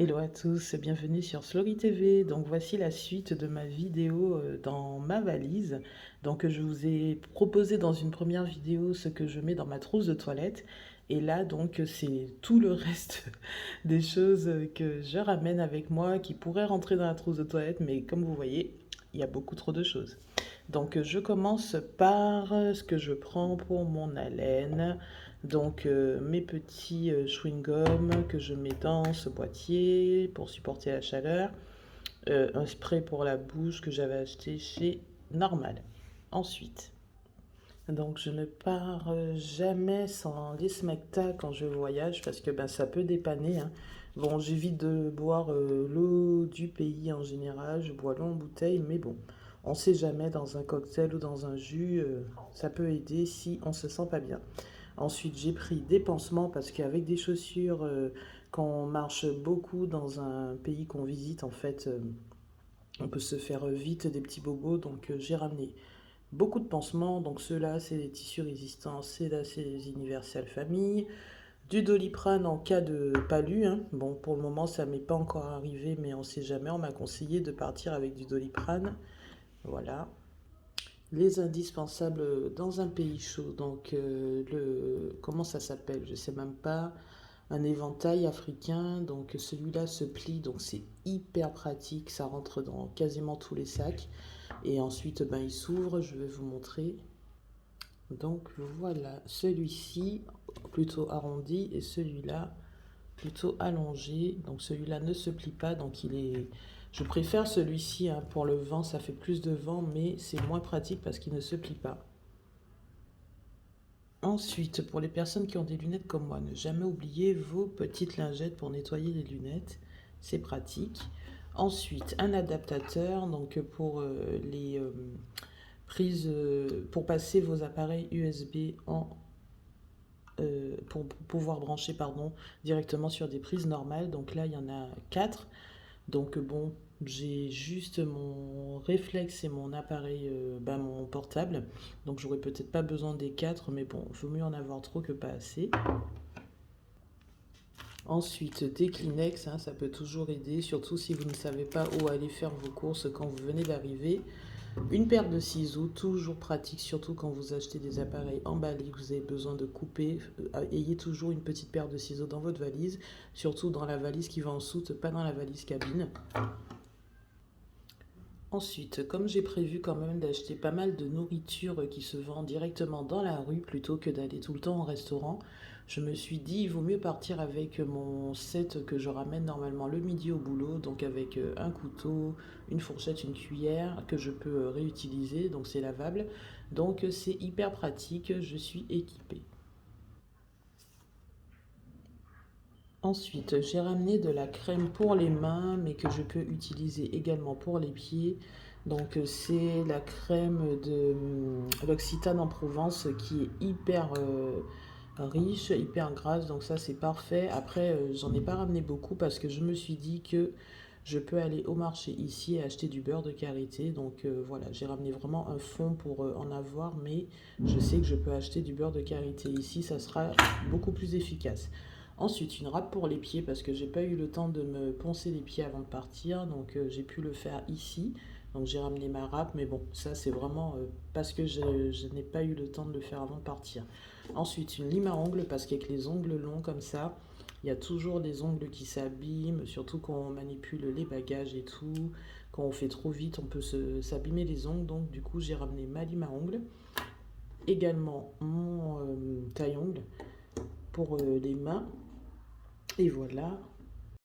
Hello à tous, bienvenue sur Slory TV. Donc voici la suite de ma vidéo dans ma valise. Donc je vous ai proposé dans une première vidéo ce que je mets dans ma trousse de toilette. Et là donc c'est tout le reste des choses que je ramène avec moi qui pourraient rentrer dans la trousse de toilette. Mais comme vous voyez, il y a beaucoup trop de choses. Donc je commence par ce que je prends pour mon haleine. Donc mes petits chewing-gums que je mets dans ce boîtier pour supporter la chaleur. Un spray pour la bouche que j'avais acheté chez Normal. Ensuite, donc je ne pars jamais sans les smecta quand je voyage parce que ben, ça peut dépanner, hein. Bon, j'évite de boire l'eau du pays en général, je bois l'eau en bouteille, mais bon, on sait jamais dans un cocktail ou dans un jus, ça peut aider si on se sent pas bien. Ensuite, j'ai pris des pansements parce qu'avec des chaussures, quand on marche beaucoup dans un pays qu'on visite, en fait, on peut se faire vite des petits bobos. Donc, j'ai ramené beaucoup de pansements. Donc, ceux-là, c'est des tissus résistants. Là, c'est les Universal Famille. Du Doliprane en cas de palu, hein. Bon, pour le moment, ça m'est pas encore arrivé, mais on sait jamais. On m'a conseillé de partir avec du Doliprane. Voilà. Les indispensables dans un pays chaud. Donc, comment ça s'appelle? Je sais même pas. Un éventail africain. Donc, celui-là se plie. Donc, c'est hyper pratique. Ça rentre dans quasiment tous les sacs. Et ensuite, ben, il s'ouvre. Je vais vous montrer. Donc, voilà. Celui-ci, plutôt arrondi. Et celui-là, plutôt allongé. Donc, celui-là ne se plie pas. Donc, je préfère celui-ci, hein, pour le vent, ça fait plus de vent, mais c'est moins pratique parce qu'il ne se plie pas. Ensuite, pour les personnes qui ont des lunettes comme moi, ne jamais oublier vos petites lingettes pour nettoyer les lunettes. C'est pratique. Ensuite, un adaptateur donc pour les prises, pour passer vos appareils USB pour pouvoir brancher pardon, directement sur des prises normales. Donc là, il y en a 4. Donc bon, j'ai juste mon réflexe et mon appareil, mon portable. Donc j'aurais peut-être pas besoin des 4, mais bon, il vaut mieux en avoir trop que pas assez. Ensuite, des Kleenex, hein, ça peut toujours aider, surtout si vous ne savez pas où aller faire vos courses quand vous venez d'arriver. Une paire de ciseaux, toujours pratique, surtout quand vous achetez des appareils emballés, que vous avez besoin de couper. Ayez toujours une petite paire de ciseaux dans votre valise, surtout dans la valise qui va en soute, pas dans la valise cabine. Ensuite, comme j'ai prévu quand même d'acheter pas mal de nourriture qui se vend directement dans la rue plutôt que d'aller tout le temps au restaurant, je me suis dit il vaut mieux partir avec mon set que je ramène normalement le midi au boulot, donc avec un couteau, une fourchette, une cuillère que je peux réutiliser, donc c'est lavable. Donc c'est hyper pratique, je suis équipée. Ensuite, j'ai ramené de la crème pour les mains, mais que je peux utiliser également pour les pieds. Donc, c'est la crème de l'Occitane en Provence qui est hyper riche, hyper grasse. Donc, ça, c'est parfait. Après, j'en ai pas ramené beaucoup parce que je me suis dit que je peux aller au marché ici et acheter du beurre de karité. Donc, voilà, j'ai ramené vraiment un fond pour en avoir, mais je sais que je peux acheter du beurre de karité ici. Ça sera beaucoup plus efficace. Ensuite, une râpe pour les pieds parce que j'ai pas eu le temps de me poncer les pieds avant de partir, donc j'ai pu le faire ici. Donc j'ai ramené ma râpe, mais bon, ça c'est vraiment parce que je n'ai pas eu le temps de le faire avant de partir. Ensuite, une lime à ongles parce qu'avec les ongles longs comme ça, il y a toujours des ongles qui s'abîment, surtout quand on manipule les bagages et tout. Quand on fait trop vite, on peut s'abîmer les ongles. Donc du coup, j'ai ramené ma lime à ongles. Également mon taille-ongles pour les mains. Et voilà.